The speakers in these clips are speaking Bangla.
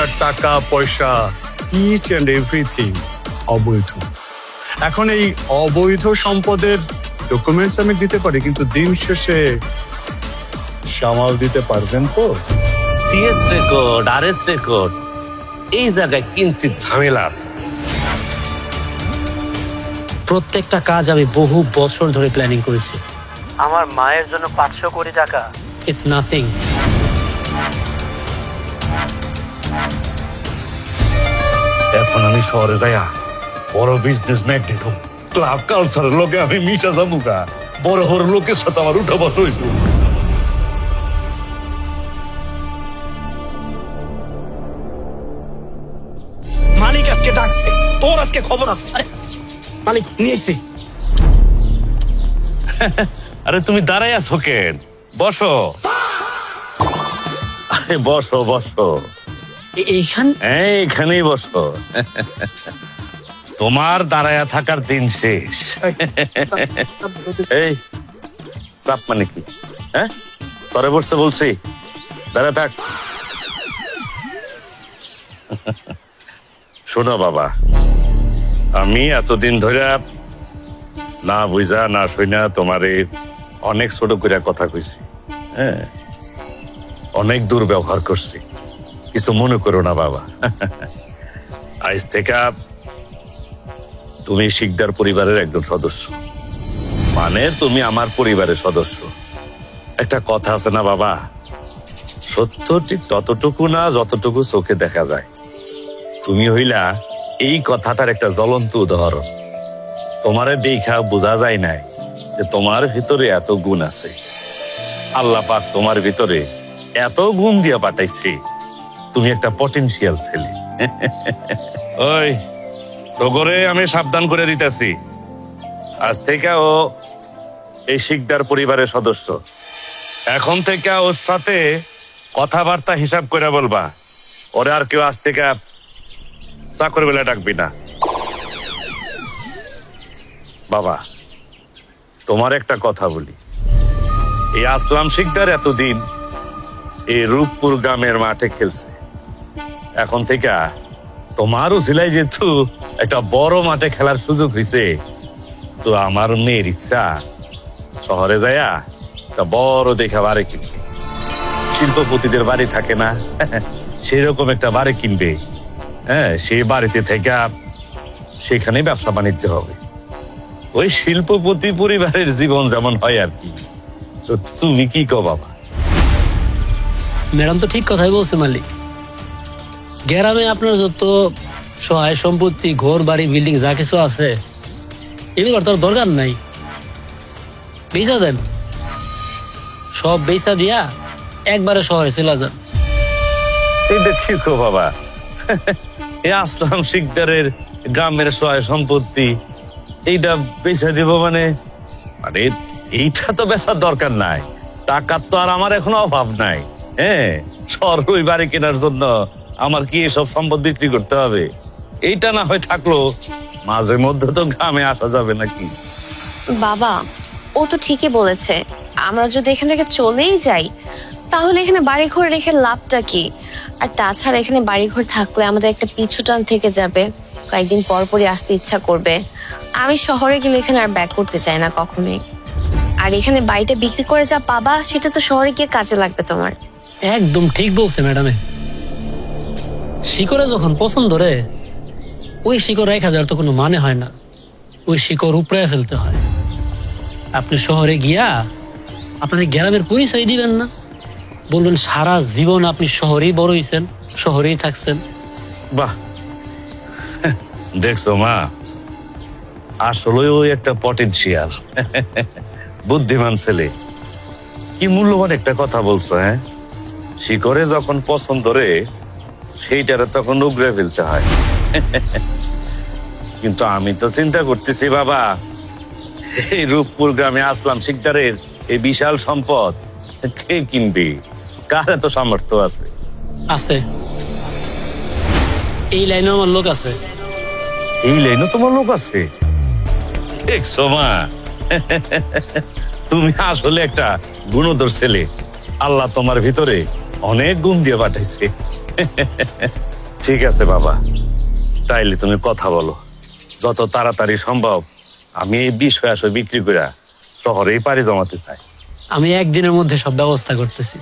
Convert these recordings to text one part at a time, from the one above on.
এখানকার টাকা পয়সা ইচ অ্যান্ড এভরিথিং অবৈধ। এখন এই অবৈধ সম্পদের ডকুমেন্টস আমি দিতে পারি, কিন্তু দিন শেষে সামাল দিতে পারবেন তো? সিএস রেকর্ড, আরএস রেকর্ড, এই জায়গায় কিঞ্চিত ঝামেলা আছে। প্রত্যেকটা কাজ আমি বহু বছর ধরে প্ল্যানিং করেছি। আমার মায়ের জন্য 500 কোটি টাকা। It's nothing. এখন আমি শহরে যাইয়া বড় বিজনেস ম্যাগনেট হব, ক্লাব কালচারের লোকে আমি মিশা যাবুকা, বড় বড় লোকের সাথে আমার উঠা বসা হইব। মালিক আজকে ডাকছে, তোর আজকে খবর আছে। মালিক নিয়েছি। আরে তুমি দাঁড়াই আছো কেন? বসো, আরে বসো বসো, এইখানেই বসো। তোমার দাঁড়ায়া থাকার দিন শেষ। এই চাপ মানে কি? হ্যাঁ, তরে বসতে বলছি, দাঁড়া থাক। শোনো বাবা, আমি এতদিন ধরে না বুঝা না শুনা তোমারে অনেক ছোট করে কথা কইছি, হ্যাঁ, অনেক দুর্ব্যবহার করছি, কিছু মনে করো না বাবা। আজ থেকে তুমি শিকদার পরিবারের একজন সদস্য, মানে তুমি আমার পরিবারের সদস্য। একটা কথা আছে না বাবা, সত্য ঠিক ততটুকু না যতটুকু চোখে দেখা যায়। তুমি হইলা এই কথাটার একটা জ্বলন্ত উদাহরণ। তোমারে দেখা বোঝা যায় নাই যে তোমার ভিতরে এত গুণ আছে। আল্লাহ পাক তোমার ভিতরে এত গুণ দিয়া পাঠাইছে, তুমি একটা পটেনশিয়াল ছেলে। ওই তো করে আমি সাবধান করে দিতেছি, আজ থেকে ও এই শিকদার পরিবারের সদস্য। এখন থেকে ওর সাথে কথাবার্তা হিসাব করে বলবা। ওরে আর কেউ আজ থেকে চাকর বেলা ডাকবি না। বাবা, তোমার একটা কথা বলি, এই আসলাম শিকদার এতদিন এই রূপপুর গ্রামের মাঠে খেলছে। এখন থেকে তোমারও ছিলাই যেহেতু একটা বড় মাঠে খেলার সুযোগ হয়েছে, তো আমার মেয়ের ইচ্ছা শহরে যাইয়া একটা বড় দেখা বাড়ি কিনবে। শিল্পপতিদের বাড়ি থাকে না, সেরকম একটা বাড়ি কিনবে। হ্যাঁ, সেই বাড়িতে থেকে সেখানে ব্যবসা বাণিজ্য হবে। ওই শিল্পপতি পরিবারের জীবন যেমন হয় আর কি। তো তুমি কি কও বাবা? ম্যাডাম তো ঠিক কথাই বলছে মালিক। গ্রামে আপনার যত সহায় সম্পত্তি, ঘর বাড়ি, বিল্ডিং যা কিছু আছে, এগুলোর তো দরকার নাই। বেচা দেন, সব বেচা দিয়া একবারে শহরে চলে যান। এটা কি কো বাবা? এই আসলাম শিকদারের গ্রামের সহায় সম্পত্তি এইটা বেচা দিব মানে? আরে এইটা তো বেচার দরকার নাই, টাকার তো আর আমার এখনো অভাব নাই। হ্যাঁ, শহর ওই বাড়ি কেনার জন্য আমার কি এসব সম্পদ বিক্রি করতে হবে? এইটা না হয় থাকলো, মাঝে মধ্যে তো গ্রামে আসা যাবে নাকি? বাবা, ও তো ঠিকই বলেছে। আমরা যদি এখান থেকে চলেই যাই, তাহলে এখানে বাড়িঘর রেখে লাভটা কি? আর তাছাড়া এখানে বাড়িঘর থাকলে আমাদের একটা পিছুটান থেকে যাবে, কয়েকদিন পর পরই আসতে ইচ্ছা করবে। আমি শহরে গেলে এখানে আর ব্যাক করতে চাই না কখনোই। আর এখানে বাড়িটা বিক্রি করে যা পাবা, সেটা তো শহরে গিয়ে কাজে লাগবে তোমার। একদম ঠিক বলছে ম্যাডামে। শিকড়ে যখন পছন্দ রে, ওই শিকড় রেখা দেওয়ার তো কোনো মানে হয় না, ওই শিকড় উপরে ফেলতে হয়। আপনি শহরে গিয়া আপনার গ্রামের পরিচয় দিবেন না, বলবেন সারা জীবন আপনি শহরেই বড় হইছেন, শহরেই থাকছেন। বাহ, দেখছো মা, আসলে ওই একটা পটেনশিয়াল বুদ্ধিমান ছেলে। কি মূল্যবান একটা কথা বলছো। হ্যাঁ, শিকড়ে যখন পছন্দ রে, সেইটারে তখন উগড়ে ফেলতে হয়। কিন্তু আমি তো চিন্তা করতেছি বাবা, এই রূপপুর গ্রামে আসলাম শিকদারের এই বিশাল সম্পদ কে কিনবে? কার এত সামর্থ্য আছে? আছে, এই লাইনে আমার লোক আছে। এই লাইনে তোমার লোক আছে? দেখছো মা, তুমি আসলে একটা গুণধর ছেলে। আল্লাহ তোমার ভিতরে অনেক গুণ দিয়ে পাঠাইছে। ঠিক আছে বাবা, তাইলে তুমি কথা বলো। যত তাড়াতাড়ি সম্ভব আমি এই বিষয় আসলে বিক্রি করে শহরেই পাড়ি জমাতে চাই। আমি একদিনের মধ্যে সব ব্যবস্থা করতেছি।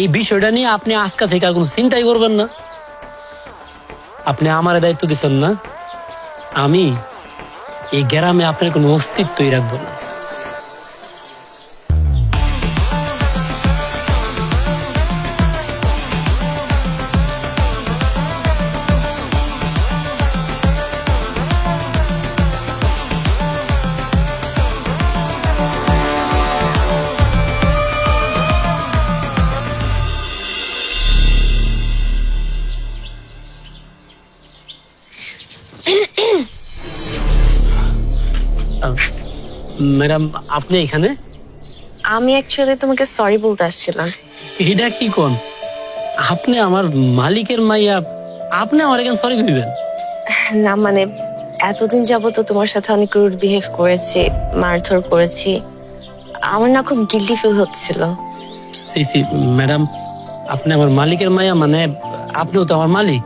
এই বিষয়টা নিয়ে আপনি আজকে থেকে আর কোনো চিন্তাই করবেন না। আপনি আমার দায়িত্ব দিচ্ছেন না, আমি এই গ্রামে আপনার কোনো অস্তিত্বই রাখবো না। ম্যাডাম, আপনি এখানে? আমি অ্যাকচুয়ালি তোমাকে সরি বলতে আসছিলাম। এটা কি কোন? আপনি আমার মালিকের মাইয়া, আপনি আমার এখানে সরি কইবেন? না মানে এতদিন যাবত তো তোমার সাথে অনেক রুড বিহেভ করেছি, মারধর করেছি, আমার না খুব গিল্টি ফিল হচ্ছিল। সি সি ম্যাডাম, আপনি আমার মালিকের মাইয়া মানে আপনিও তো আমার মালিক।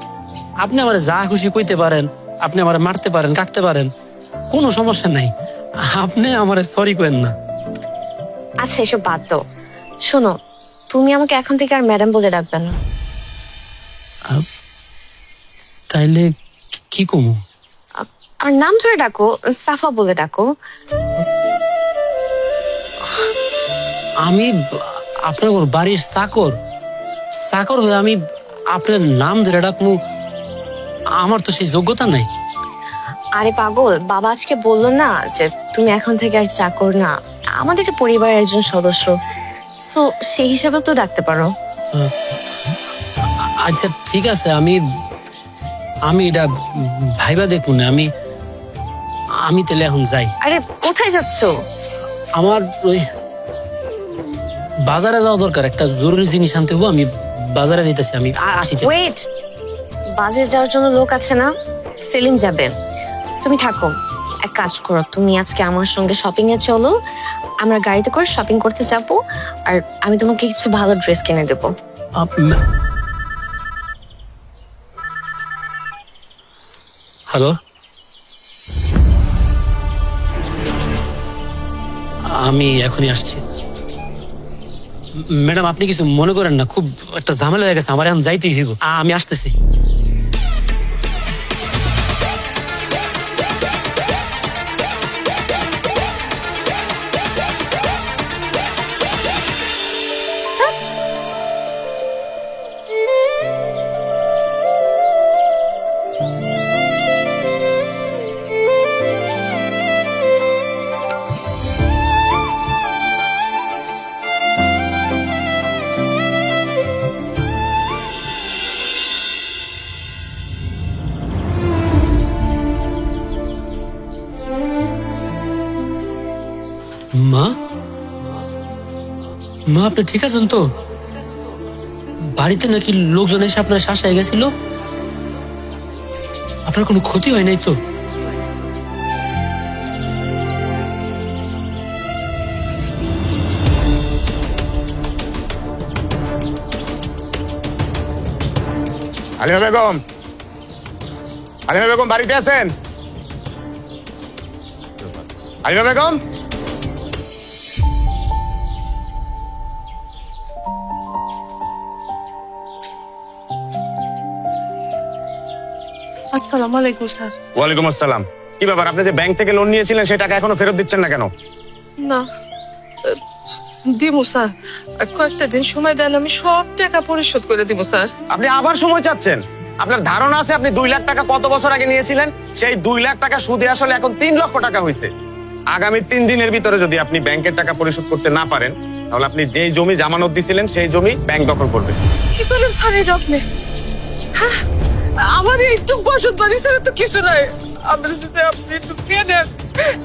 আপনি আমার যা খুশি কইতে পারেন, আপনি আমার মারতে পারেন, কাটতে পারেন, কোনো সমস্যা নাই। আপনি আমার সরি কইেন না। আচ্ছা এসব বাদ দাও। শোনো, তুমি আমাকে এখন থেকে আর ম্যাডাম বলে ডাকবে না। তাইলে কি কমু? আর নাম ধরে ডাকো, সাফা বলে ডাকো। আমি আপনার বাড়ির চাকর, চাকর হয়ে আমি আপনার নাম ধরে ডাকমু? আমার তো সেই যোগ্যতা নাই। আরে পাগল, বাবা আজকে বললো না যে তুমি এখন থেকে আর চাকর না, আমাদের একটা পরিবারের একজন সদস্য, সো সেই হিসাবে তো ডাকতে পারো। আচ্ছা ঠিক আছে, আমি এটা ভাইবা দেখুন। আমি তাহলে এখন যাই। আরে কোথায় যাচ্ছো? আমার ওই বাজারে যাওয়া দরকার, একটা জরুরি জিনিস আনতে হবো। আমি বাজারে যাইতেছি, আমি আসি। ওয়েট, বাজারে যাওয়ার জন্য লোক আছে না, সেলিম যাবে। তুমি থাকো, এক কাজ করো, তুমি আজকে আমার সঙ্গে শপিং এ চলো, আমরা গাড়িতে করে শপিং করতে যাবো, আর আমি তোমাকে কিছু ভালো ড্রেস কিনে দেবো। হ্যালো, আমি এখনই আসছি। ম্যাডাম আপনি কিছু মনে করেন না, খুব একটা ঝামেলা হয়ে গেছে, আমার এখন যাইতেই হইব। আমি আসতেছি। মা, মা আপনি ঠিক আছেন তো? বাড়িতে নাকি লোকজন এসে আপনার শাসায় গেছিল, আপনার কোনো ক্ষতি হয় নাই তো? আলিমা বেগম, আলিমা বেগম বাড়িতে আছেন? আলিমা বেগম, আসসালামু আলাইকুম স্যার। ওয়ালাইকুম আসসালাম। কি ব্যাপার, আপনি যে ব্যাংক থেকে লোন নিয়েছিলেন সেই টাকা এখনো ফেরত দিচ্ছেন না কেন? না দিমু স্যার, আর কয়েকটা দিন সময় দেন, আমি সব টাকা পরিশোধ করে দিব স্যার। আপনি আবার সময় চাচ্ছেন? আপনার ধারণা আছে আপনি 2 লাখ টাকা কত বছর আগে নিয়েছিলেন? সেই 2 লাখ টাকা সুদে আসলে এখন 3 লক্ষ টাকা হয়েছে। আগামী 3 দিনের ভিতরে যদি আপনি ব্যাংকের টাকা পরিশোধ করতে না পারেন, তাহলে আপনি যেই জমি জামানত দিছিলেন সেই জমি ব্যাংক দখল করবে। কি করেন স্যার এটা আপনি? হ্যাঁ, আমার একটু বসত বাড়ি ছাড়া তো কিছু নাই। আমরা যদি আপনি একটু নিয়ে নেন,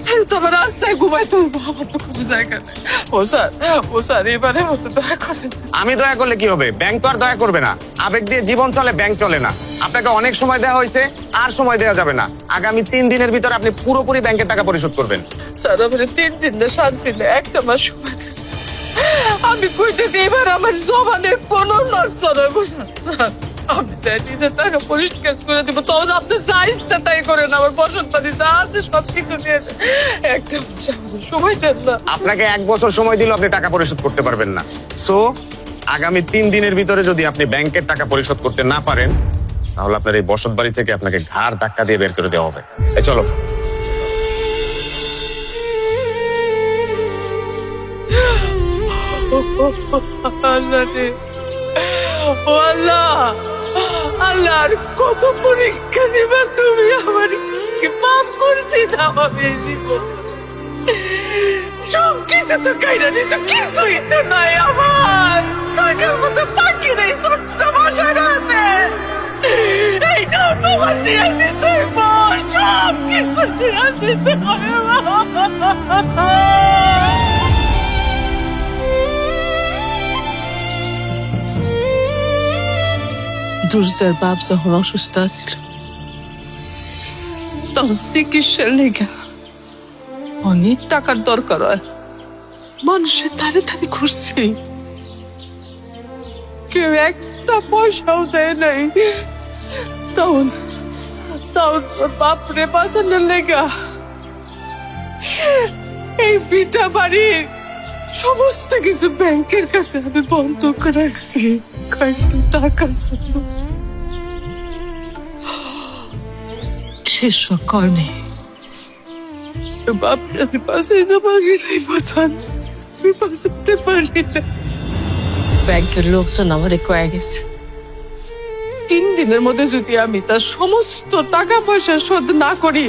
তাহলে তো আমার রাস্তায় ঘুমাই তুলবো, আমার তো কোনো জায়গা নেই। ও স্যার এবারে মতো দয়া করেন। আমি দয়া করলে কি হবে? ব্যাংক তো আর দয়া করবে না। আবেগ দিয়ে জীবন চলে, ব্যাংক চলে না। আপনাকে অনেক সময় দেওয়া হয়েছে, আর সময় দেওয়া যাবে না। আগামী 3 দিনের ভিতরে আপনি পুরোপুরি ব্যাংকের টাকা পরিশোধ করবেন। স্যার আমার 3 দিন না 7 দিন না, একটা মাস সময় দেন। আমি কইতেছি এবার আমার জবানের কোনো নড়চড় হবে না স্যার। আমি চাই নিজের টাকা পরিষ্কার করে দিব, তখন আপনি যা ইচ্ছা তাই করেন। আমার বসত বাড়ি যা আছে সবকিছু নিয়েছে, একটা বছর আমাকে সময় দেন না। আপনাকে 1 বছর সময় দিলেও আপনি টাকা পরিশোধ করতে পারবেন না। সো আগামী 3 দিনের ভিতরে যদি আপনি ব্যাংকের টাকা পরিশোধ করতে না পারেন, তাহলে আপনার এই বসত বাড়ি থেকে আপনাকে ঘাড় ধাক্কা দিয়ে বের করে দেওয়া হবে। এই চলো। আল্লাহ রে, ও আল্লাহ, আল্লাহ আর কত পরীক্ষা দিবা তুমি? আমার কি পাপ করছি না আমি জীবন? সব কিছু তো কাইরা নিছো, কিছুই তো নাই আমার। তোর মতো বাকি নেই, ছোট্ট বাসাটা আছে, এইটাও তোমার নিয়ে নিতে হবে, সব কিছু নিয়ে নিতে হবে। দুর্জার বাপ যখন অসুস্থ আছিল, তখন চিকিৎসার লেগে অনেক টাকার দরকার হয়। মানুষের ধারে ধারে ঘুরছে, কেউ একটা পয়সাও দেয় নাই। তখন তখন বাপরে বাঁচানোর লেগা এই বিটা বাড়ির সমস্ত কিছু ব্যাংকের কাছে আমি বন্ধক রাখছি, কয়েকটা টাকা জন্য। শেষ কর্ণে বাপরে আমি বাঁচাইতে পারি নাই, আমি বাঁচাতে পারি না। ব্যাংকের লোকজন আমারে কয়ে গেছে 3 দিনের মধ্যে যদি আমি তার সমস্ত টাকা পয়সা শোধ না করি,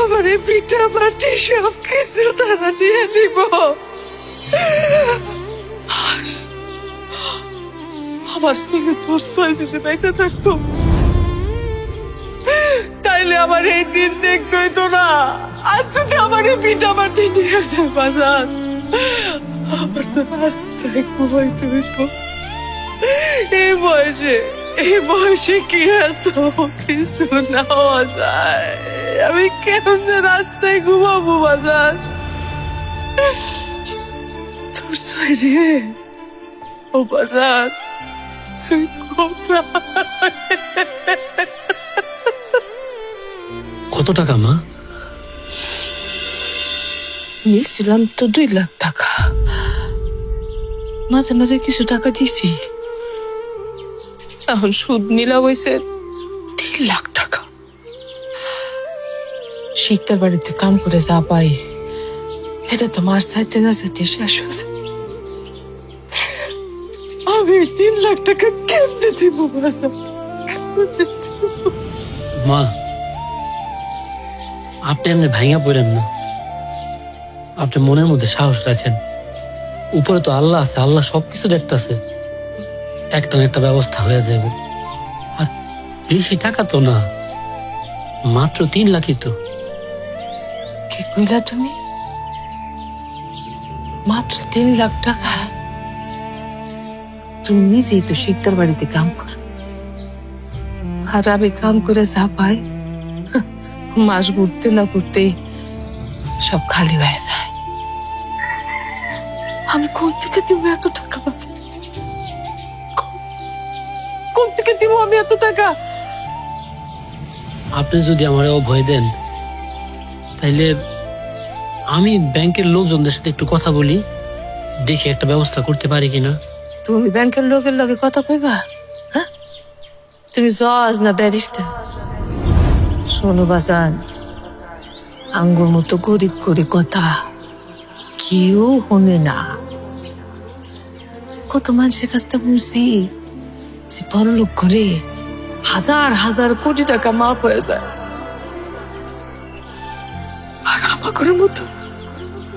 আমার এই পিঠা বাটি সব কিছু তারা নিয়ে নিব। আমার ছেলে তোর সয় যদি বেঁচে থাকতো, তাইলে আমার এই দিন দেখতে হইতো না। আজ যদি আমার এই পিঠা বাটি নিয়ে যায় বাজার, আমার তো রাস্তায় ঘুমাইতে হইতো। এই বয়সে কি এত কিছু নেওয়া যায়? আমি কেমন রাস্তায় ঘুমাবো বাজার? তোর সয় রে, ও বাজার, তুই কোথায়? কত টাকা মা? নিয়েছিলাম তো 2 লাখ টাকা, মাঝে মাঝে কিছু টাকা দিছি, এখন সুদ নিলাম হয়েছে 3 লাখ টাকা। শিকদার বাড়িতে কাম করে যা পাই, এটা তো মার চাইতে না চাইতে শেষ হয়েছে। আমি 3 লাখ টাকা কেমনে দিব বাজার? মা, আপনি এমনি ভাঙা পড়েন না, আপনি মনের মধ্যে সাহস রাখেন। উপরে তো আল্লাহ আছে, আল্লাহ সবকিছু দেখতেছে, একটা না একটা ব্যবস্থা হয়ে যাবে। আর বেশি টাকা তো না, মাত্র 3 লাখই তো। কি কইলা তুমি? মাত্র 3 লাখ টাকা? তুমি নিজেই তো শিকদার বাড়িতে কাম কর, আর আমি কাম করে যা পাই, মাস ঘুরতে না ঘুরতেই সব খালি হয়ে যায়। আমি কোন থেকে দিব এত টাকা? কোন থেকে দিব আমি এত টাকা? আপনি যদি আমার ভয় দেন, তাইলে আমি ব্যাংকের লোকজনদের সাথে একটু কথা বলি, দেখি একটা ব্যবস্থা করতে পারি কিনা। তুমি ব্যাংকের লোকের লগে কথা কইবা? হ্যাঁ, তুমি জজ না ব্যারিস্টার? শোনো বাজান, আঙ্গুর মতো গরিব করে কথা কেউ শোনে না। কত মানুষের কাছ থেকে বুঝছি যে বড় লোক করে হাজার হাজার কোটি টাকা মাফ হয়ে যায়, আর আমার মতো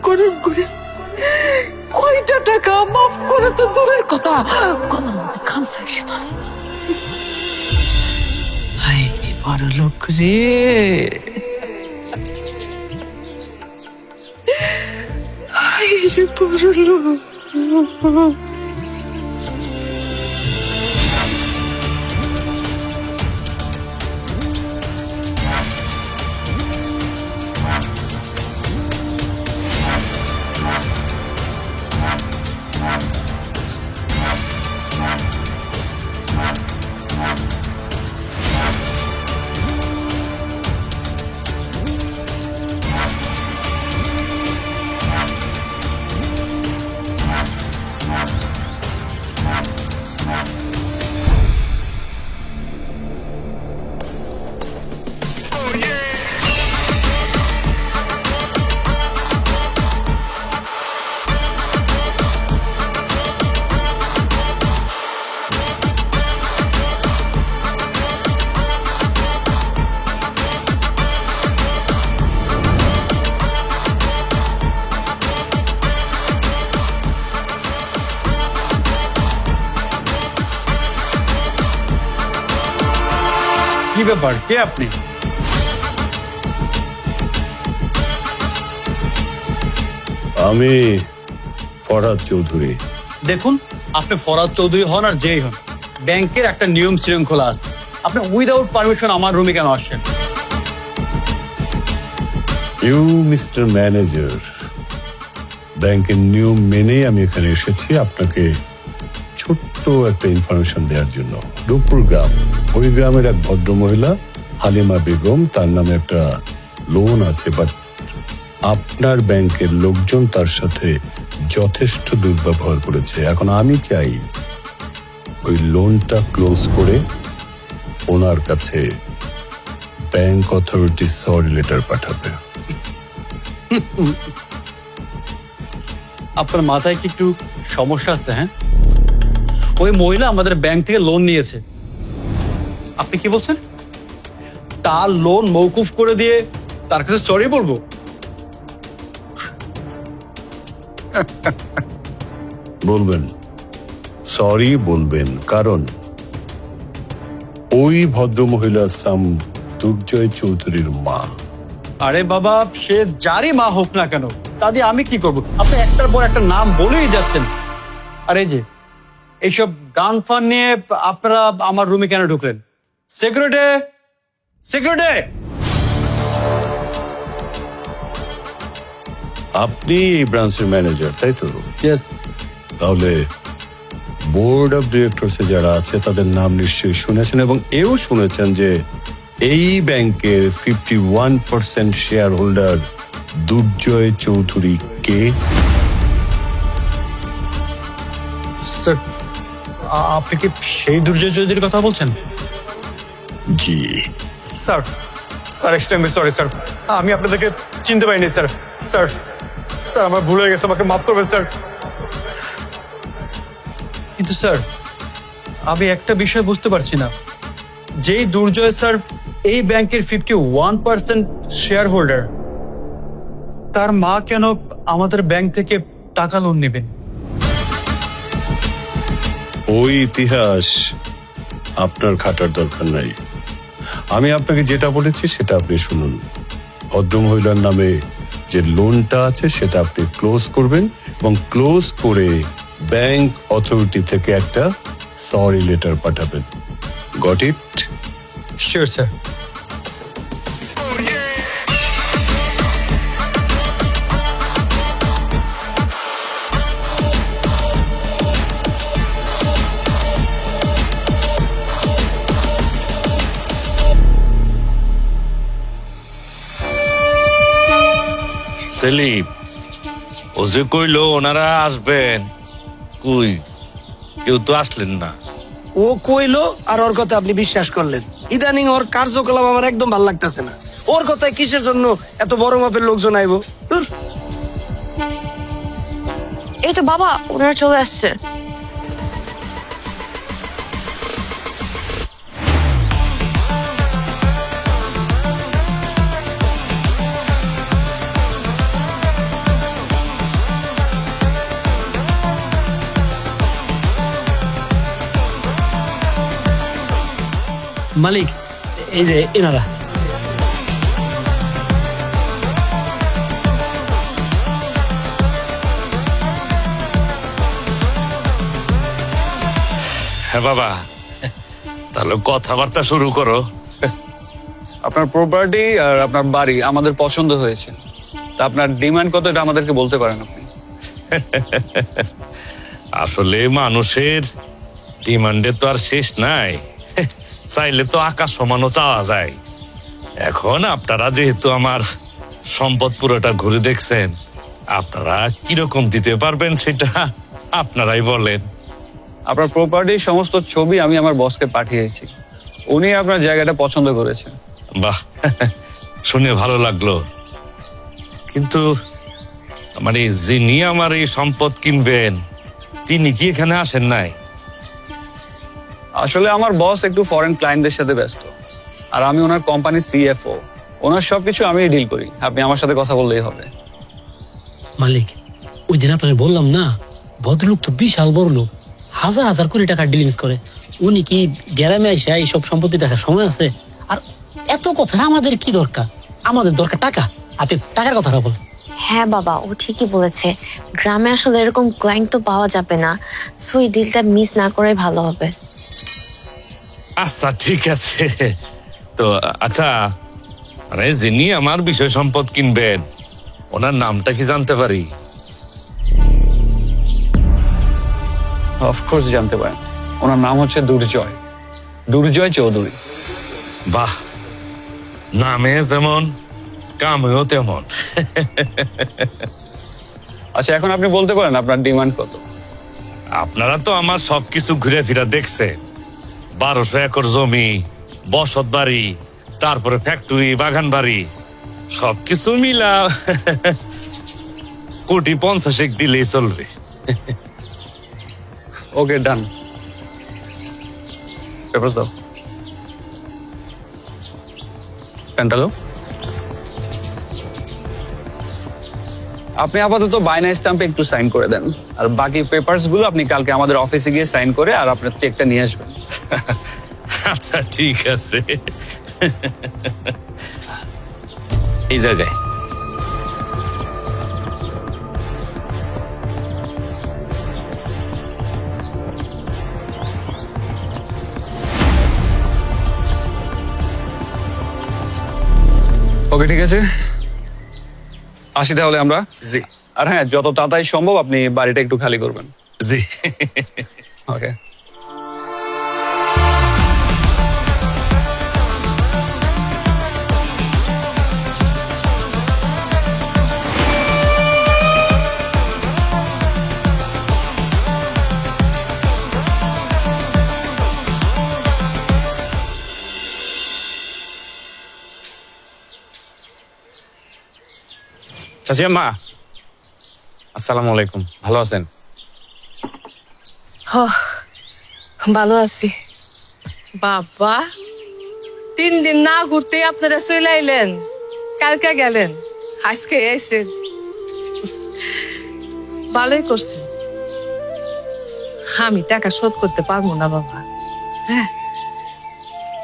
গরিব করে কয়টা টাকা মাফ করে তো দূরের কথা, গলার মধ্যে খামচা এসে ধরে। হাই যে বড় লোক রে, হাই রে বড় লোক। কি ব্যাপার, কে আপনি? আমি ফরহাদ চৌধুরী। দেখুন, আপনি ফরহাদ চৌধুরী হন আর যেই হন, ব্যাংকের একটা নিয়ম শৃঙ্খলা আছে। আপনি উইদাউট পারমিশন আমার রুমে কেন আসছেন? ইউ মিস্টার ম্যানেজার, ব্যাংকের নিয়ম মেনেই আমি এখানে এসেছি আপনাকে ছোট্ট একটা ইনফরমেশন দেওয়ার জন্য। রূপপুর গ্রাম, ওই গ্রামের এক ভদ্রমহিলা হালিমা বেগম, তার নামে একটা লোন আছে, বাট আপনার ব্যাংকের লোকজন তার সাথে যথেষ্ট দুর্ব্যবহার করেছে। এখন আমি চাই ওই লোনটা ক্লোজ করে ওনার কাছে ব্যাংক অথরিটি সরি লেটার পাঠাবে। আপনার মাথায় কি একটু সমস্যা আছে? হ্যাঁ, ওই মহিলা আমাদের ব্যাংক থেকে লোন নিয়েছে। আপনি কি বলছেন? তার লোন মৌকুফ করে দিয়ে তার কাছে সরি বলবো? বলবেন, সরি বলবেন, কারণ ওই ভদ্রমহিলা সাম দুর্জয় চৌধুরীর মা। আরে বাবা, সে যারই মা হোক না কেন, তা দিয়ে আমি কি করব? আপনি একটার পর একটা নাম বলেই যাচ্ছেন। আর এই যে এইসব গান ফান নিয়ে আপনারা আমার রুমে কেন ঢুকলেন? Security, security! আপনি এই ব্রাঞ্চের ম্যানেজার, তাই তো? ইয়েস। তাহলে বোর্ড অফ ডিরেক্টরসে যারা আছে তাদের নাম নিশ্চয়ই শুনেছেন, এবং এও শুনেছেন যে এই ব্যাংকের 51% শেয়ার হোল্ডার দুর্জয় চৌধুরী কে? স্যার, আপনি কি সেই দুর্জয় চৌধুরীর কথা বলছেন? জি। Sir, sir extremely sorry sir, আমি আপনাদেরকে চিনতে পারিনি স্যার। স্যার, স্যার আমার ভুল হয়ে গেছে, আমাকে মাফ করবেন স্যার। কিন্তু স্যার, আমি একটা বিষয় বুঝতে পারছি না, যেই দুর্জয় স্যার এই ব্যাংকের 51% শেয়ার হোল্ডার, তার মা কেন আমাদের ব্যাংক থেকে টাকা লোন নেবেন? ওই ইতিহাস আপনার খাটার দরকার নাই। আমি আপনাকে যেটা বলেছি সেটা আপনি শুনুন। ভদ্রমহিলার নামে যে লোনটা আছে সেটা আপনি ক্লোজ করবেন, এবং ক্লোজ করে ব্যাংক অথরিটি থেকে একটা সরি লেটার পাঠাবেন। Got it? Sure sir. Salim, ও যে কইলো ওনারা আসবেন, কই কেউ তো আসলেন না। ও কইলো আর ওর কথা আপনি বিশ্বাস করলেন? ইদানিং ওর কার্যকলাপ আমার একদম ভালো লাগতেছে না। ওর কথায় কিসের জন্য এত বড় মাপের লোকজন আইবো? ধুর। এই তো বাবা, ওনারা চলে আসছে। মালিক, এই যে এনারা। হ্যাঁ বাবা, তাহলে কথাবার্তা শুরু করো। আপনার প্রপার্টি আর আপনার বাড়ি আমাদের পছন্দ হয়েছে, তা আপনার ডিমান্ড কত এটা আমাদেরকে বলতে পারেন আপনি? আসলে মানুষের ডিমান্ডে তো আর শেষ নাই, চাইলে তো আকাশ সমানও চাওয়া যায়। এখন আপনারা যেহেতু আমার সম্পদ পুরোটা ঘুরে দেখছেন, আপনারা কিরকম দিতে পারবেন সেটা আপনারাই বলেন। আপনার প্রপার্টির সমস্ত ছবি আমি আমার বসকে পাঠিয়েছি, উনি আপনার জায়গাটা পছন্দ করেছেন। বাহ, শুনে ভালো লাগলো। কিন্তু মানে যিনি আমার এই সম্পদ কিনবেন তিনি কি এখানে আসেন নাই? আসলে আমার বস একটু ফরেন ক্লায়েন্টদের সাথে ব্যস্ত, আর আমি ওনার কোম্পানির সিএফও, ওনার সবকিছু আমি ডিল করি। আপনি আমার সাথে কথা বললেই হবে। মালিক, ওই দিন আপনাকে বললাম না, ভদ্রলোক তো বিশাল বড় লোক, হাজার হাজার কোটি টাকা ডিলিংস করে। উনি কি গ্রামে এসে এইসব সম্পত্তি দেখার সময় আছে? আর এত কথা আমাদের কি দরকার? আমাদের দরকার টাকা। আপনি টাকার কথাটা বলেন। হ্যাঁ বাবা, ও ঠিকই বলেছে। গ্রামে আসলে এরকম ক্লায়েন্ট তো পাওয়া যাবে না, সো এই ডিলটা মিস না করাই ভালো হবে। আচ্ছা ঠিক আছে। তো আচ্ছা, মানে যিনি আমার বিষয় সম্পদ কিনবেন ওনার নামটা কি জানতে পারি? অফকোর্স জানতে পারেন, ওনার নাম হচ্ছে দুর্জয়, দুর্জয় চৌধুরী। বাহ, নামে যেমন কামেও তেমন। আচ্ছা, এখন আপনি বলতে পারেন আপনার ডিমান্ড কত? আপনারা তো আমার সবকিছু ঘুরে ফিরে দেখছেন। 1200 একর জমি, বসত বাড়ি, তারপরে ফ্যাক্টরি, বাগান বাড়ি, সবকিছু মিলা 1,50,00,000 দিলেই চলবে। ওকে, ডান। পেপারস দাও। পেন্টালো, আপনি আপাতত বাইনা স্ট্যাম্পে একটু সাইন করে দেন, আর বাকি পেপারস গুলো আপনি কালকে আমাদের অফিসে গিয়ে সাইন করে আর আপনার চেকটা নিয়ে আসবেন। আচ্ছা ঠিক আছে। এই জায়গায় ওকে, ঠিক আছে, আসি তাহলে আমরা। জি আর হ্যাঁ, যত তাড়াতাড়ি সম্ভব আপনি বাড়িটা একটু খালি করবেন। জি। ওকে। চাচি আম্মা, আসসালামু আলাইকুম, ভালো আছেন? ভালো আছি বাবা। 3 দিন না ঘুরতে আপনারা চলে আইলেন, কালকে গেলেন, আজকে আইছেন, ভালোই করছেন। আমি টাকা শোধ করতে পারবো না বাবা। হ্যাঁ,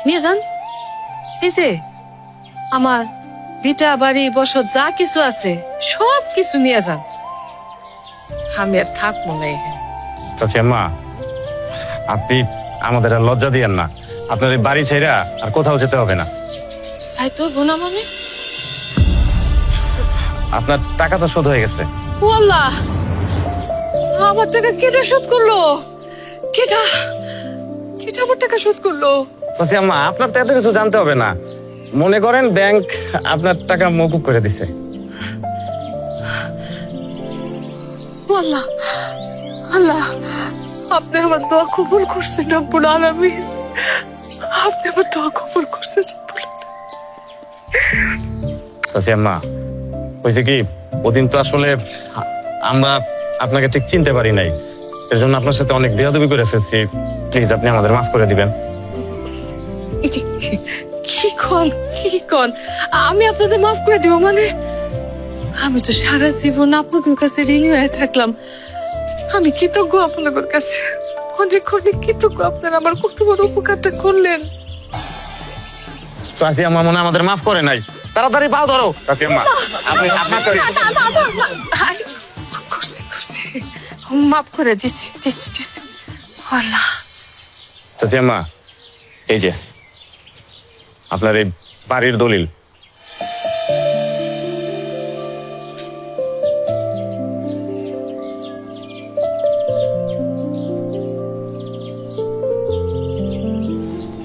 নিয়ে যান, এই যে আমার ভিটা বাড়ি বসত যা কিছু আছে সব কিছু নিয়ে যান, আমি আর থাকবো না এখানে। চাচি আম্মা, আপনি আমাদের আর লজ্জা দিয়েন না। আপনার এই বাড়ি ছেড়া আর কোথাও যেতে হবে না। সাইতো বোনা মানে আপনার টাকা তো শোধ হয়ে গেছে। ও আল্লাহ, আমার টাকা কেটে শোধ করলো? কেটা কেটা আমার টাকা শোধ করলো? চাচি আম্মা, আপনার তো এত কিছু জানতে হবে না। মনে করেন ব্যাংক আপনার টাকা মকুব করে দিছে। ও আল্লাহ, আল্লাহ, আপনি আমার দোয়া কবুল করছেন রব্বুল আলামিন, আপনি আমার দোয়া কবুল করছেন রব্বুল আলামিন। চাচি আম্মা, হয়েছে কি, ওদিন তো আসলে আমরা আপনাকে ঠিক চিনতে পারি নাই, এর জন্য আপনার সাথে অনেক বেয়াদবি করে ফেলছি। প্লিজ আপনি আমাদের মাফ করে দিবেন। এটা কি কন? আমি আপনাদের মাফ করে দিব মানে? আমি তো সারা জীবন আপনাদের কাছে ঋণী হয়ে থাকলাম। আমি কৃতজ্ঞ আপনাদের কাছে, অনেক অনেক কৃতজ্ঞ। আপনারা আমার কত বড় উপকারটা করলেন। চাচি আম্মা মনে হয় আমাদের মাফ করে নাই। তাড়াতাড়ি পাও ধরো। চাচি আম্মা, আপনি খুশি মাফ করে দিছি। আল্লাহ, চাচি আম্মা, এই যে আপনার এই বাড়ির দলিল।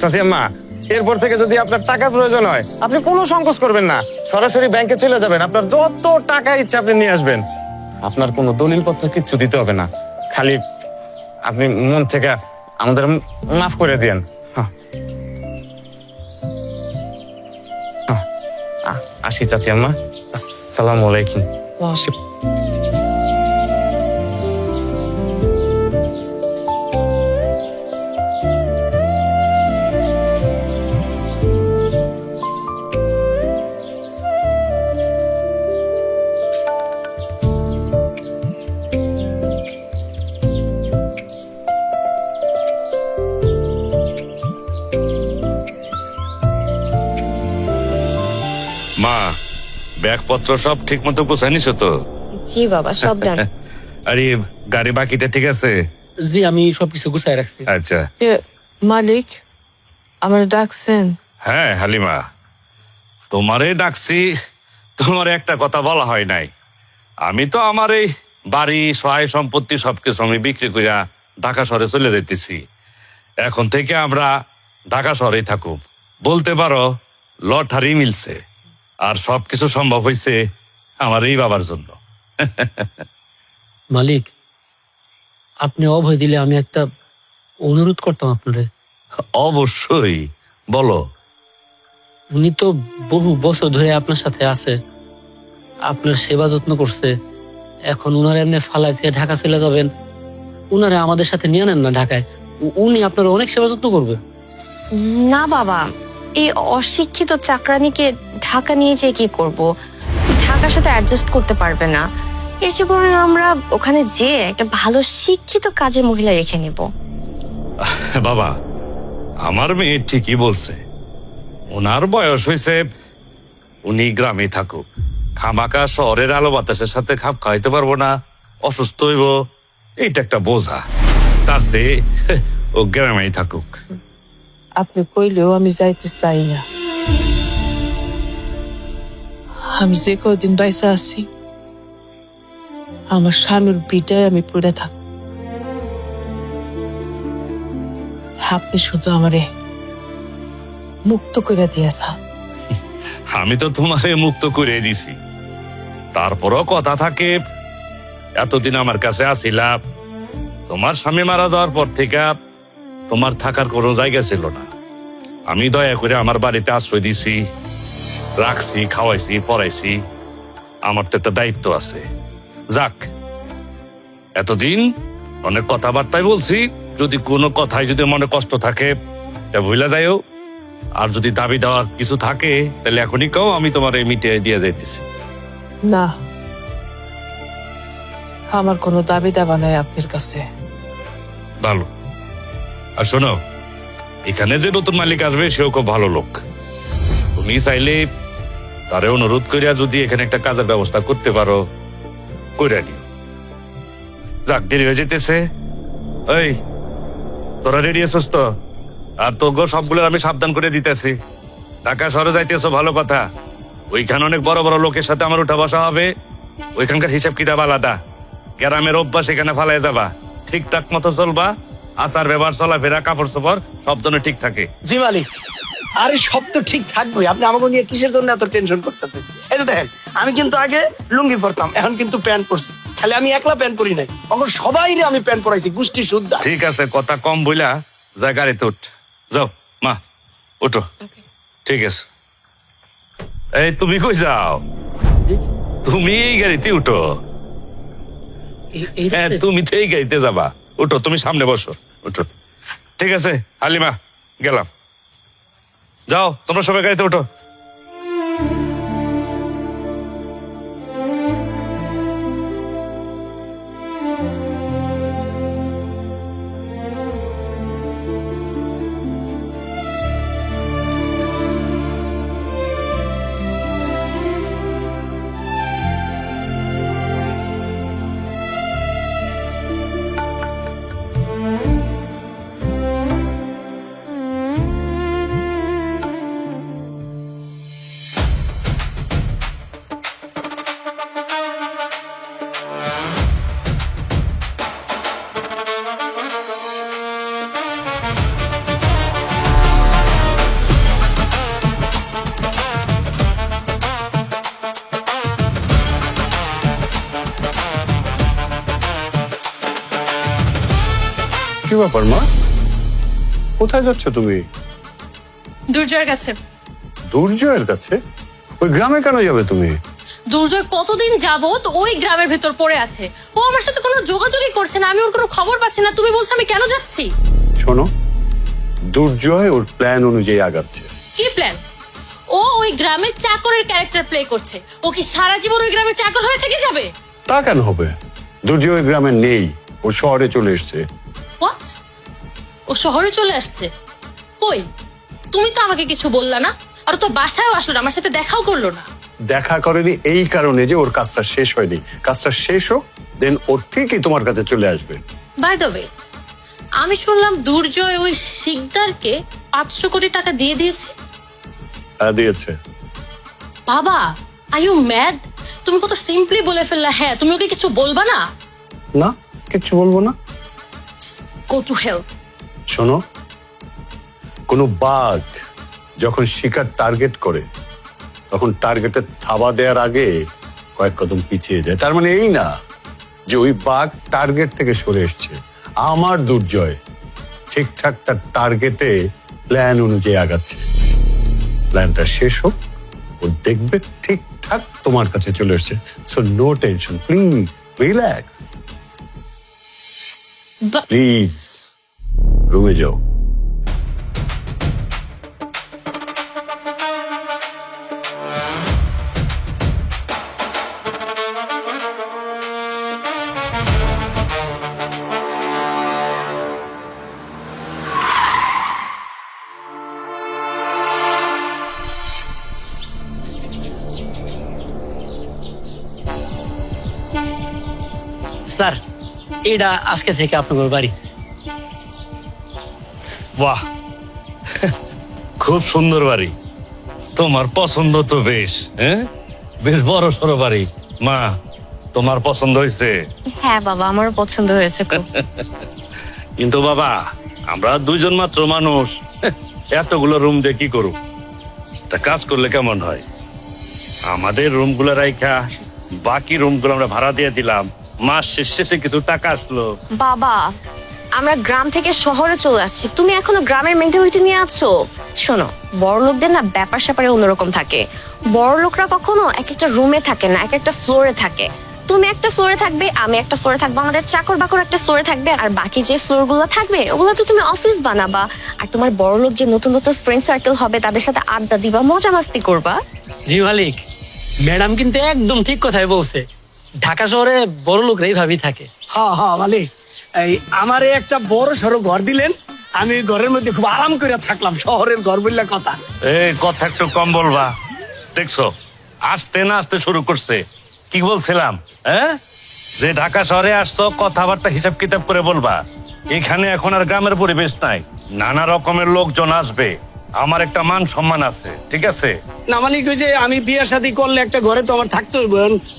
চাচি আম্মা, এরপর থেকে যদি আপনার টাকার প্রয়োজন হয় আপনি কোনো সংকোচ করবেন না, সরাসরি ব্যাংকে চলে যাবেন, আপনার যত টাকা ইচ্ছে আপনি নিয়ে আসবেন। আপনার কোনো দলিল পত্র কিচ্ছু দিতে হবে না, খালি আপনি মন থেকে আমাদের মাফ করে দিয়েন। আসি চাচি আম্মা, আসসালামু আলাইকুম। ব্যাগপত্র সব ঠিক মতো গোছায় নিছো তো? জি বাবা, সব জানি। আরে গাড়ি বাকিটা ঠিক আছে? জি, আমি সবকিছু গুছাই রাখছি। আচ্ছা। মালিক, আমার ডাকছেন? হ্যাঁ হালিমা, তোমারে ডাকছি। তোমার একটা কথা বলা হয় নাই। আমি তো আমার এই বাড়ি সহায় সম্পত্তি সবকিছু আমি বিক্রি করিয়া ঢাকা শহরে চলে যাইতেছি। এখন থেকে আমরা ঢাকা শহরেই থাকুক। বলতে পারো লটারি মিলছে, আর সবকিছু সম্ভব হয়েছে আমার এই বাবার জন্য। মালিক, আপনি অভয় দিলে আমি একটা অনুরোধ করতাম আপনারে। অবশ্যই, বলো। উনি তো বহু বছর ধরে আপনার সাথে আছে, আপনার সেবা যত্ন করছে। এখন উনার এমনি ফালাই থেকে ঢাকা চলে যাবেন, উনারে আমাদের সাথে নিয়ে নেন না ঢাকায়। উনি আপনার অনেক সেবা যত্ন করবে। না বাবা, এই অশিক্ষিত চাকরানিকে ঢাকা নিয়ে যেয়ে কি করব? ঢাকার সাথে অ্যাডজাস্ট করতে পারবে না। এর চেয়ে বরং আমরা ওখানে যেয়ে একটা ভালো শিক্ষিত কাজের মহিলা রেখে নেব। বাবা, আমার মেয়ে ঠিকই বলছে। ওনার বয়স হয়েছে, উনি গ্রামে থাকুক। খামাকা শহরের আলো বাতাসের সাথে খাপ খাইতে পারবো না, অসুস্থ হইব, এইটা একটা বোঝা। তার চেয়ে ও গ্রামেই থাকুক। আপনি কইলেও আমি যাইতে চাই না। আমি যে কদিন বাইসা আছি, আমার স্বামীর বিটায় আমি পড়ে থাক। আপনি শুধু আমারে মুক্ত করে দিয়েছা। আমি তো তোমারে মুক্ত করে দিছি, তারপরও কথা থাকে, এতদিন আমার কাছে আসিলা। তোমার স্বামী মারা যাওয়ার পর থেকে তোমার থাকার কোনো জায়গা ছিল না। আমি দয়া করে আমার বাড়িতে আশ্রয় দিছি, রাখছি, খাওয়াইছি, পড়াইছি। আমার তো একটা দায়িত্ব আছে। যাক, এতদিন অনেক কথাবার্তায় বলছি, যদি কোনো কথায় যদি মনে কষ্ট থাকে তা ভুলা যাইও। আর যদি দাবি দেওয়া কিছু থাকে তাহলে এখনই কেউ আমি তোমার মিটিয়ে দিয়ে যাইতেছি। না, আমার কোনো দাবি দাবা নাই আপনার কাছে। ভালো। আর শোনো, এখানে যে নতুন মালিক আসবে সেও খুব ভালো লোক। তুমি চাইলে তারে অনুরোধ করিয়া যদি এখানে একটা কাজের ব্যবস্থা করতে পারো, কইরা নিও। যাক, দেরি হয়ে যেতেছে। ওই, তোরা রেডি আছিস তো? আর তোকে সবগুলো আমি সাবধান করে দিতেছি। ঢাকা শহরে যাইতেছো, ভালো কথা। ওইখানে অনেক বড় বড় লোকের সাথে আমার উঠা বসা হবে। ওইখানকার হিসাব কিতাব আলাদা। গ্রামের অভ্যাস এখানে ফালাই যাবা, ঠিকঠাক মতো চলবা। আচার ব্যবহার, চলাফেরা, কাপড় চোপড় সব জন্য ঠিক থাকে। জি মালিক, আরে সব তো ঠিক থাকবে। আপনি আমাকে নিয়ে কিসের জন্য এত টেনশন করতেছেন? এই তো দেখেন, আমি কিন্তু আগে লুঙ্গি পরতাম, এখন কিন্তু প্যান্ট পরছি। খালি আমি একলা প্যান্ট পরি নাই, এখন সবাই আমি প্যান্ট পরাইছি, গোষ্ঠী শুদ্ধ। ঠিক আছে, কথা কম বইলা যা, গাড়িতে উঠ। যাও মা, উঠো। ঠিক আছে। এই, তুমি কই যাও? তুমি এই গাড়িতে উঠো। হ্যাঁ, তুমি তো এই গাড়িতে যাবা। উঠো, তুমি সামনে বসো, উঠো। ঠিক আছে হালিমা, গেলাম। যাও, তোমরা সবাই গাড়িতে উঠো। কি ব্যাপার মা, কোথায় যাচ্ছ তুমি? দুর্জয়ের কাছে। দুর্জয়ের কাছে? ওই গ্রামে কেন যাবে তুমি? দুর্জয় কতদিন যাবত ওই গ্রামের ভেতর পড়ে আছে। ও আমার সাথে কোনো যোগাযোগই করছে না, আমি ওর কোনো খবর পাচ্ছি না। তুমি বলছো আমি কেন যাচ্ছি? শোনো, দুর্জয় ওর প্ল্যান অনুযায়ী আগাচ্ছে। কি প্ল্যান? ও ওই গ্রামের চাকরের ক্যারেক্টার প্লে করছে। ও কি সারা জীবন ওই গ্রামের চাকর হয়ে থেকে যাবে? তা কেন হবে? দুর্জয় ওই গ্রামে নেই, ও শহরে চলে এসছে। হোয়াট? ও শহরে চলে আসছে? কই, তুমি তো আমাকে কিছু বললা না। আর তো বাসায়ও আসলো না, আমার সাথে দেখাও করলো না। দেখা করেনি এই কারণে যে ওর কাজটা শেষ হয়নি। কাজটা শেষ হোক, দেন ওর ঠিকই তোমার কাছে চলে আসবে। বাই দ্য ওয়ে, আমি শুনলাম দুর্জয় ওই শিকদারকে 500 কোটি টাকা দিয়ে দিয়েছে। হ্যাঁ, দিয়েছে। বাবা, আর ইউ ম্যাড? তুমি কত সিম্পলি বলে ফেললা হ্যাঁ, তুমি ওকে কিছু বলবা না? না, কিচ্ছু বলবো না। Go to help. শোনো, কোনো বাঘ যখন শিকার টার্গেট করে তখন টার্গেটে থাবা দেওয়ার আগে কয়েক কদম পিছিয়ে যায়। তার মানে এই না যে ওই বাঘ টার্গেট থেকে সরে এসছে। আমার দুর্জয় ঠিকঠাক তার টার্গেটে প্ল্যান অনুযায়ী আগাচ্ছে। প্ল্যানটা শেষ হোক, ও দেখবে ঠিকঠাক তোমার কাছে চলে এসছে। So no tension, please relax. Please রুমে যাও। স্যার, এটা আজকে থেকে আপনার বাড়ি। বাহ, খুব সুন্দর বাড়ি। তোমার পছন্দ তো বেশ, হ্যাঁ, বেশ বড় সড়ো বাড়ি। মা, তোমার পছন্দ হয়েছে? হ্যাঁ বাবা, আমারও পছন্দ হয়েছে খুব। কিন্তু বাবা, আমরা দুইজন মাত্র মানুষ, এতগুলো রুম দিয়ে কি করব? তা কাজ করলে কেমন হয়? আমাদের রুমগুলো রাইখা বাকি রুমগুলো আমরা ভাড়া দিয়ে দিলাম, মাস শেষে কিছু টাকা আসলো। বাবা, আমরা গ্রাম থেকে শহরে চলে আসছি, তুমি এখনো গ্রামের মেন্টালিটি নিয়ে আছো? শোনো, বড় লোকদের না ব্যাপার স্যাপারে অন্যরকম থাকে। বড় লোকরা কখনো এক একটা রুমে থাকে না, এক একটা ফ্লোরে থাকে। তুমি একটা ফ্লোরে থাকবে, আমি একটা ফ্লোরে থাকবো, আমাদের চাকর বাকর একটা ফ্লোরে থাকবে, আর বাকি যে ফ্লোর গুলো থাকবে ওগুলো তো তুমি অফিস বানাবা। আর তোমার বড় লোক যে নতুন নতুন ফ্রেন্ড সার্কেল হবে, তাদের সাথে আড্ডা দিবা, মজা মাস্তি করবা। জি মালিক, ম্যাডাম কিন্তু একদম ঠিক কথাই বলছে। ঢাকা শহরে বড় লোকরা এইভাবেই থাকে। হ্যাঁ হ্যাঁ মালিক, এই আমারে একটা বড় সড়ো ঘর দিলেন, আমি ওই ঘরের মধ্যে খুব আরাম করে থাকলাম। শহরের ঘর বললে কথা। এই কথা একটু কম বলবা। দেখছো, আসতে না আসতে শুরু করছে। কি বলছিলাম, হ্যাঁ, যে ঢাকা শহরে আসছো, কথাবার্তা হিসাব কিতাব করে বলবা। এখানে এখন আর গ্রামের পরিবেশ নাই, নানা রকমের লোকজন আসবে। আমার একটা মান সম্মান আছে, ঠিক আছে? না মালিক, ওই যে আমি বিয়ে শাদী করলে একটা ঘরে তো আমার থাকতে হইব।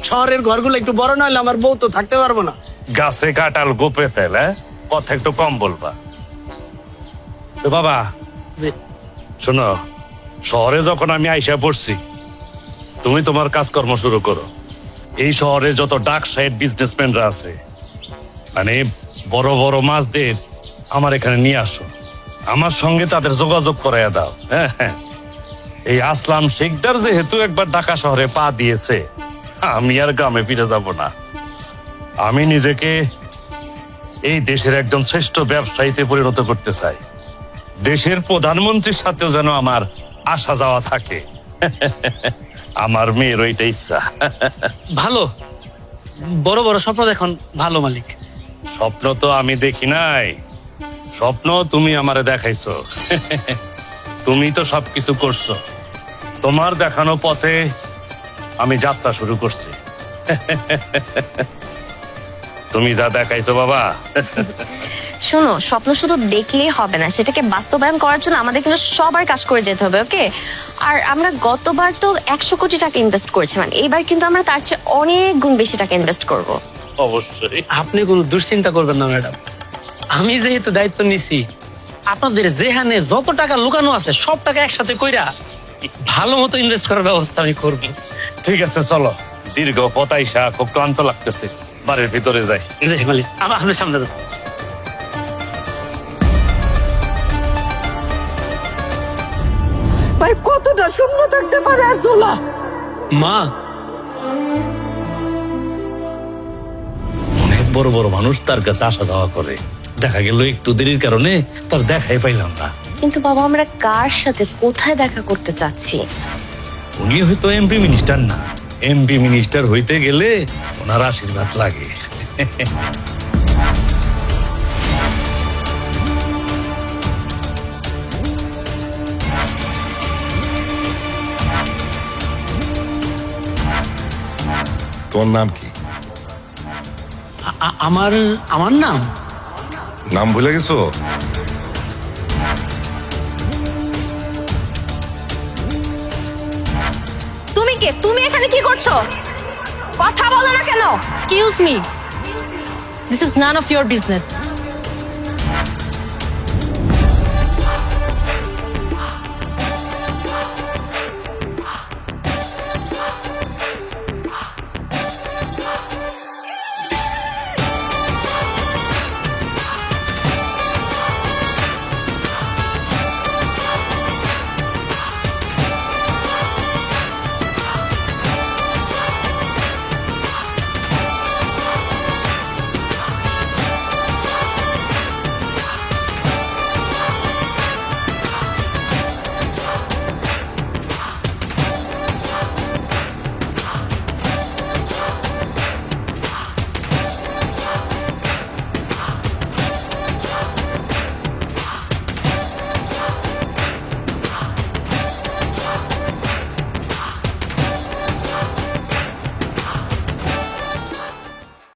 শহরের ঘরগুলো একটু বড় না হলে আমার বউ তো থাকতে পারবো না। গাছে কাটাল গোপে তেল, হ্যাঁ, কথা একটু কম বলবা। তো বাবা শোনো, শহরে যখন আমি আইসা পড়ছি, তুমি তোমার কাজকর্ম শুরু করো। এই শহরে যত ডার্ক সাইড বিজনেসম্যানরা আছে, মানে বড় বড় মাছদের আমার এখানে নিয়ে আসো, আমার সঙ্গে তাদের যোগাযোগ করাইয়া দাও। হ্যাঁ হ্যাঁ, এই আসলাম শিকদার যেহেতু একবার ঢাকা শহরে পা দিয়েছে, আমি আর গ্রামে ফিরে যাব না। আমি নিজেকে এই দেশের একজন শ্রেষ্ঠ ব্যবসায়ীতে পরিণত করতে চাই। দেশের প্রধানমন্ত্রীর সাথেও যেন আমার আসা যাওয়া থাকে। আমার মেয়ের ওইটা ইচ্ছা। ভালো, বড় বড় স্বপ্ন দেখুন। ভালো মালিক। স্বপ্ন তো আমি দেখি নাই, স্বপ্ন তুমি আমারে দেখাইছো। তুমি তো সবকিছু করছো। তোমার দেখানো পথে আমি যাত্রা শুরু করছি। তুমি যা দেখাইছো বাবা। শোনো, স্বপ্ন শুধু দেখলেই হবে না, সেটাকে বাস্তবায়ন করার জন্য আমাদের কিন্তু সবার কাজ করে যেতে হবে, ওকে? আর আমরা গতবার তো 100 কোটি টাকা ইনভেস্ট করেছিলাম, এইবার কিন্তু আমরা তার চেয়ে অনেক গুণ বেশি টাকা ইনভেস্ট করব। অবশ্যই। আপনি কোনো দুশ্চিন্তা করবেন না ম্যাডাম, আমি যেহেতু দায়িত্ব নিছি, আপনাদের যেখানে যত টাকা লুকানো আছে সব টাকা একসাথে কইরা ভালো মতো ইনভেস্ট করার ব্যবস্থা আমি করব। ঠিক আছে, চলো। দীর্ঘ পতাইসা খুব ক্লান্ত লাগতেছে, বাড়ির ভিতরে যাই। জি মালিক, আমার আপনার সামনে দাও। ভাই, কতটা শূন্য থাকতে পারে আসলা? মা, অনেক বড় বড় মানুষ তার কাছে আসা যাওয়া করে, দেখা গেল একটু দেরির কারণে তার দেখাই পাইলাম না। কিন্তু বাবা, আমরা কার সাথে কোথায় দেখা করতে চাচ্ছি? উনি হয়তো এমপি মিনিস্টার না, এমপি মিনিস্টার হইতে গেলে ওনার আশীর্বাদ লাগে। তোমার নাম কি? আমার আমার নাম নাম ভুলে গেছো? তুমি কে? তুমি এখানে কি করছো? কথা বলো না কেন? Excuse me, this is none of your business.